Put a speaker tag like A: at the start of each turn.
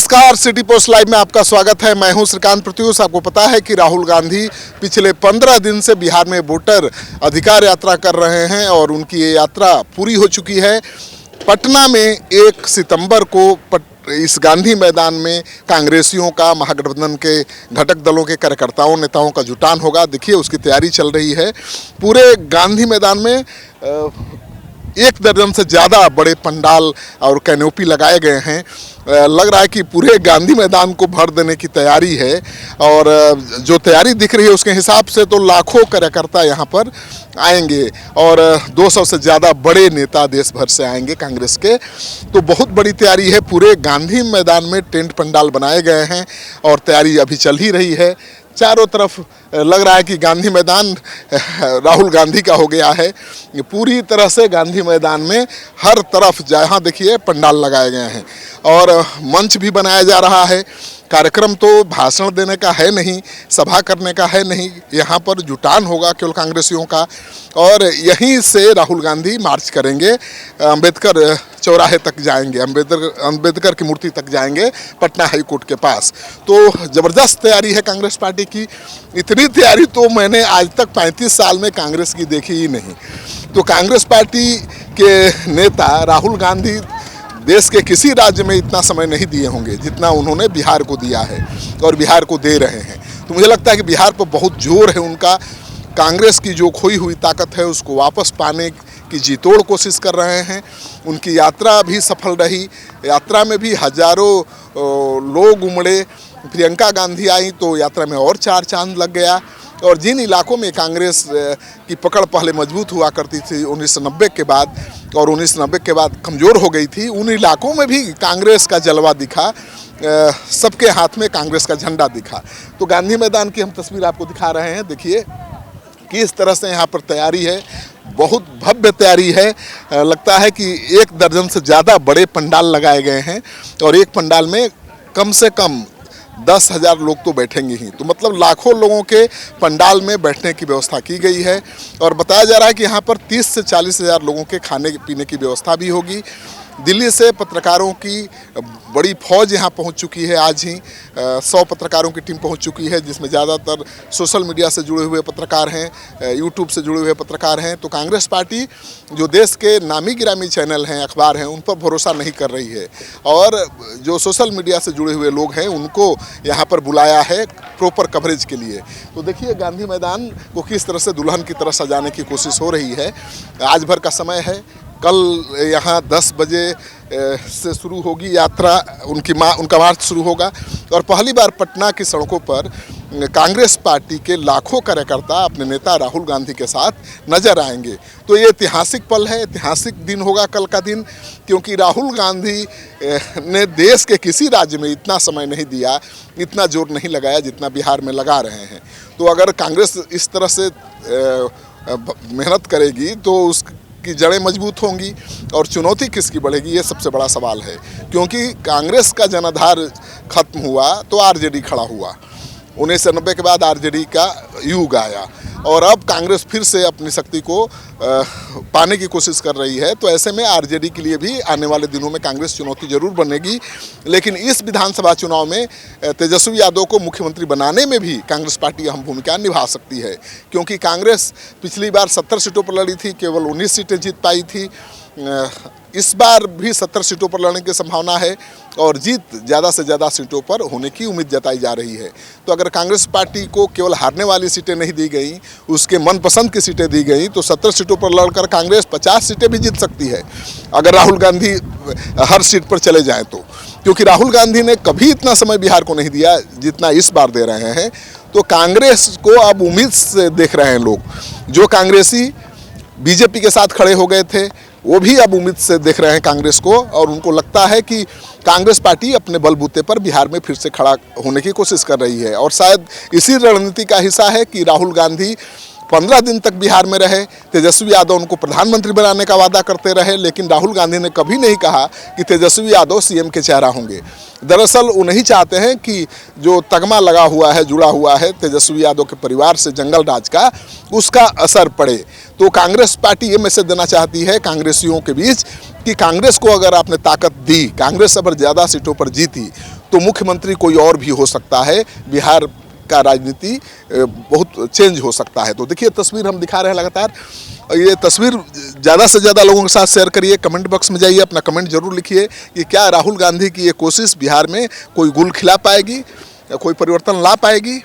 A: नमस्कार, city post live में आपका स्वागत है। मैं हूं श्रीकांत प्रत्युष। आपको पता है कि राहुल गांधी पिछले 15 दिन से बिहार में वोटर अधिकार यात्रा कर रहे हैं और उनकी ये यात्रा पूरी हो चुकी है। पटना में 1 सितंबर को इस गांधी मैदान में कांग्रेसियों का, महागठबंधन के घटक दलों के कार्यकर्ताओं नेताओं का जुटान होगा। देखिए, उसकी तैयारी चल रही है। पूरे गांधी मैदान में 1 दर्जन से ज़्यादा बड़े पंडाल और कैनोपी लगाए गए हैं। लग रहा है कि पूरे गांधी मैदान को भर देने की तैयारी है और जो तैयारी दिख रही है उसके हिसाब से तो लाखों कार्यकर्ता यहाँ पर आएंगे और 200 से ज़्यादा बड़े नेता देश भर से आएंगे कांग्रेस के। तो बहुत बड़ी तैयारी है। पूरे गांधी मैदान में टेंट पंडाल बनाए गए हैं और तैयारी अभी चल ही रही है। चारों तरफ लग रहा है कि गांधी मैदान राहुल गांधी का हो गया है। पूरी तरह से गांधी मैदान में हर तरफ जहाँ देखिए पंडाल लगाए गए हैं और मंच भी बनाया जा रहा है। कार्यक्रम तो भाषण देने का है नहीं, सभा करने का है नहीं, यहाँ पर जुटान होगा केवल कांग्रेसियों का और यहीं से राहुल गांधी मार्च करेंगे, अंबेडकर चौराहे तक जाएंगे, अंबेडकर की मूर्ति तक जाएंगे, पटना हाई कोर्ट के पास। तो ज़बरदस्त तैयारी है कांग्रेस पार्टी की। इतनी तैयारी तो मैंने आज तक 35 साल में कांग्रेस की देखी ही नहीं। तो कांग्रेस पार्टी के नेता राहुल गांधी देश के किसी राज्य में इतना समय नहीं दिए होंगे जितना उन्होंने बिहार को दिया है और बिहार को दे रहे हैं। तो मुझे लगता है कि बिहार पर बहुत जोर है उनका। कांग्रेस की जो खोई हुई ताकत है उसको वापस पाने की जी तोड़ कोशिश कर रहे हैं। उनकी यात्रा भी सफल रही। यात्रा में भी हजारों लोग उमड़े। प्रियंका गांधी आई तो यात्रा में और 4 चांद लग गया। और जिन इलाकों में कांग्रेस की पकड़ पहले मजबूत हुआ करती थी 1990 के बाद और 1990 के बाद कमज़ोर हो गई थी, उन इलाकों में भी कांग्रेस का जलवा दिखा। सबके हाथ में कांग्रेस का झंडा दिखा। तो गांधी मैदान की हम तस्वीर आपको दिखा रहे हैं। देखिए किस तरह से यहाँ पर तैयारी है। बहुत भव्य तैयारी है। लगता है कि 1 दर्जन से ज़्यादा बड़े पंडाल लगाए गए हैं और एक पंडाल में कम से कम 10,000 लोग तो बैठेंगे ही। तो मतलब लाखों लोगों के पंडाल में बैठने की व्यवस्था की गई है और बताया जा रहा है कि यहाँ पर 30 से 40 हज़ार लोगों के खाने पीने की व्यवस्था भी होगी। दिल्ली से पत्रकारों की बड़ी फौज यहाँ पहुँच चुकी है। आज ही 100 पत्रकारों की टीम पहुँच चुकी है, जिसमें ज़्यादातर सोशल मीडिया से जुड़े हुए पत्रकार हैं, यूट्यूब से जुड़े हुए पत्रकार हैं। तो कांग्रेस पार्टी जो देश के नामी गिरामी चैनल हैं, अखबार हैं, उन पर भरोसा नहीं कर रही है और जो सोशल मीडिया से जुड़े हुए लोग हैं उनको यहाँ पर बुलाया है प्रॉपर कवरेज के लिए। तो देखिए गांधी मैदान को किस तरह से दुल्हन की तरह सजाने की कोशिश हो रही है। आज भर का समय है। कल यहाँ 10 बजे से शुरू होगी यात्रा, उनका मार्च शुरू होगा और पहली बार पटना की सड़कों पर कांग्रेस पार्टी के लाखों कार्यकर्ता अपने नेता राहुल गांधी के साथ नजर आएंगे। तो ये ऐतिहासिक पल है, ऐतिहासिक दिन होगा कल का दिन, क्योंकि राहुल गांधी ने देश के किसी राज्य में इतना समय नहीं दिया, इतना जोर नहीं लगाया जितना बिहार में लगा रहे हैं। तो अगर कांग्रेस इस तरह से मेहनत करेगी तो उस की जड़ें मजबूत होंगी और चुनौती किसकी बढ़ेगी, ये सबसे बड़ा सवाल है। क्योंकि कांग्रेस का जनाधार खत्म हुआ तो आरजेडी खड़ा हुआ। 1990 के बाद आरजेडी का युग आया और अब कांग्रेस फिर से अपनी शक्ति को पाने की कोशिश कर रही है। तो ऐसे में आरजेडी के लिए भी आने वाले दिनों में कांग्रेस चुनौती जरूर बनेगी। लेकिन इस विधानसभा चुनाव में तेजस्वी यादव को मुख्यमंत्री बनाने में भी कांग्रेस पार्टी अहम भूमिका निभा सकती है, क्योंकि कांग्रेस पिछली बार 70 सीटों पर लड़ी थी, केवल 19 सीटें जीत पाई थी। इस बार भी 70 सीटों पर लड़ने की संभावना है और जीत ज़्यादा से ज़्यादा सीटों पर होने की उम्मीद जताई जा रही है। तो अगर कांग्रेस पार्टी को केवल हारने वाली सीटें नहीं दी गई, उसके मनपसंद की सीटें दी गई, तो 70 सीटों पर लड़कर कांग्रेस 50 सीटें भी जीत सकती है अगर राहुल गांधी हर सीट पर चले जाएं तो। क्योंकि राहुल गांधी ने कभी इतना समय बिहार को नहीं दिया जितना इस बार दे रहे हैं। तो कांग्रेस को अब उम्मीद से देख रहे हैं लोग। जो कांग्रेसी बीजेपी के साथ खड़े हो गए थे वो भी अब उम्मीद से देख रहे हैं कांग्रेस को और उनको लगता है कि कांग्रेस पार्टी अपने बलबूते पर बिहार में फिर से खड़ा होने की कोशिश कर रही है। और शायद इसी रणनीति का हिस्सा है कि राहुल गांधी 15 दिन तक बिहार में रहे, तेजस्वी यादव उनको प्रधानमंत्री बनाने का वादा करते रहे, लेकिन राहुल गांधी ने कभी नहीं कहा कि तेजस्वी यादव सीएम के चेहरा होंगे। दरअसल वो नहीं चाहते हैं कि जो तगमा लगा हुआ है, जुड़ा हुआ है तेजस्वी यादव के परिवार से जंगल राज का, उसका असर पड़े। तो कांग्रेस पार्टी ये मैसेज देना चाहती है कांग्रेसियों के बीच कि कांग्रेस को अगर आपने ताकत दी, कांग्रेस अगर ज़्यादा सीटों पर जीती, तो मुख्यमंत्री कोई और भी हो सकता है। बिहार का राजनीति बहुत चेंज हो सकता है। तो देखिए तस्वीर हम दिखा रहे हैं लगातार। ये तस्वीर ज़्यादा से ज़्यादा लोगों के साथ शेयर करिए, कमेंट बॉक्स में जाइए, अपना कमेंट जरूर लिखिए कि क्या राहुल गांधी की ये कोशिश बिहार में कोई गुल खिला पाएगी या कोई परिवर्तन ला पाएगी।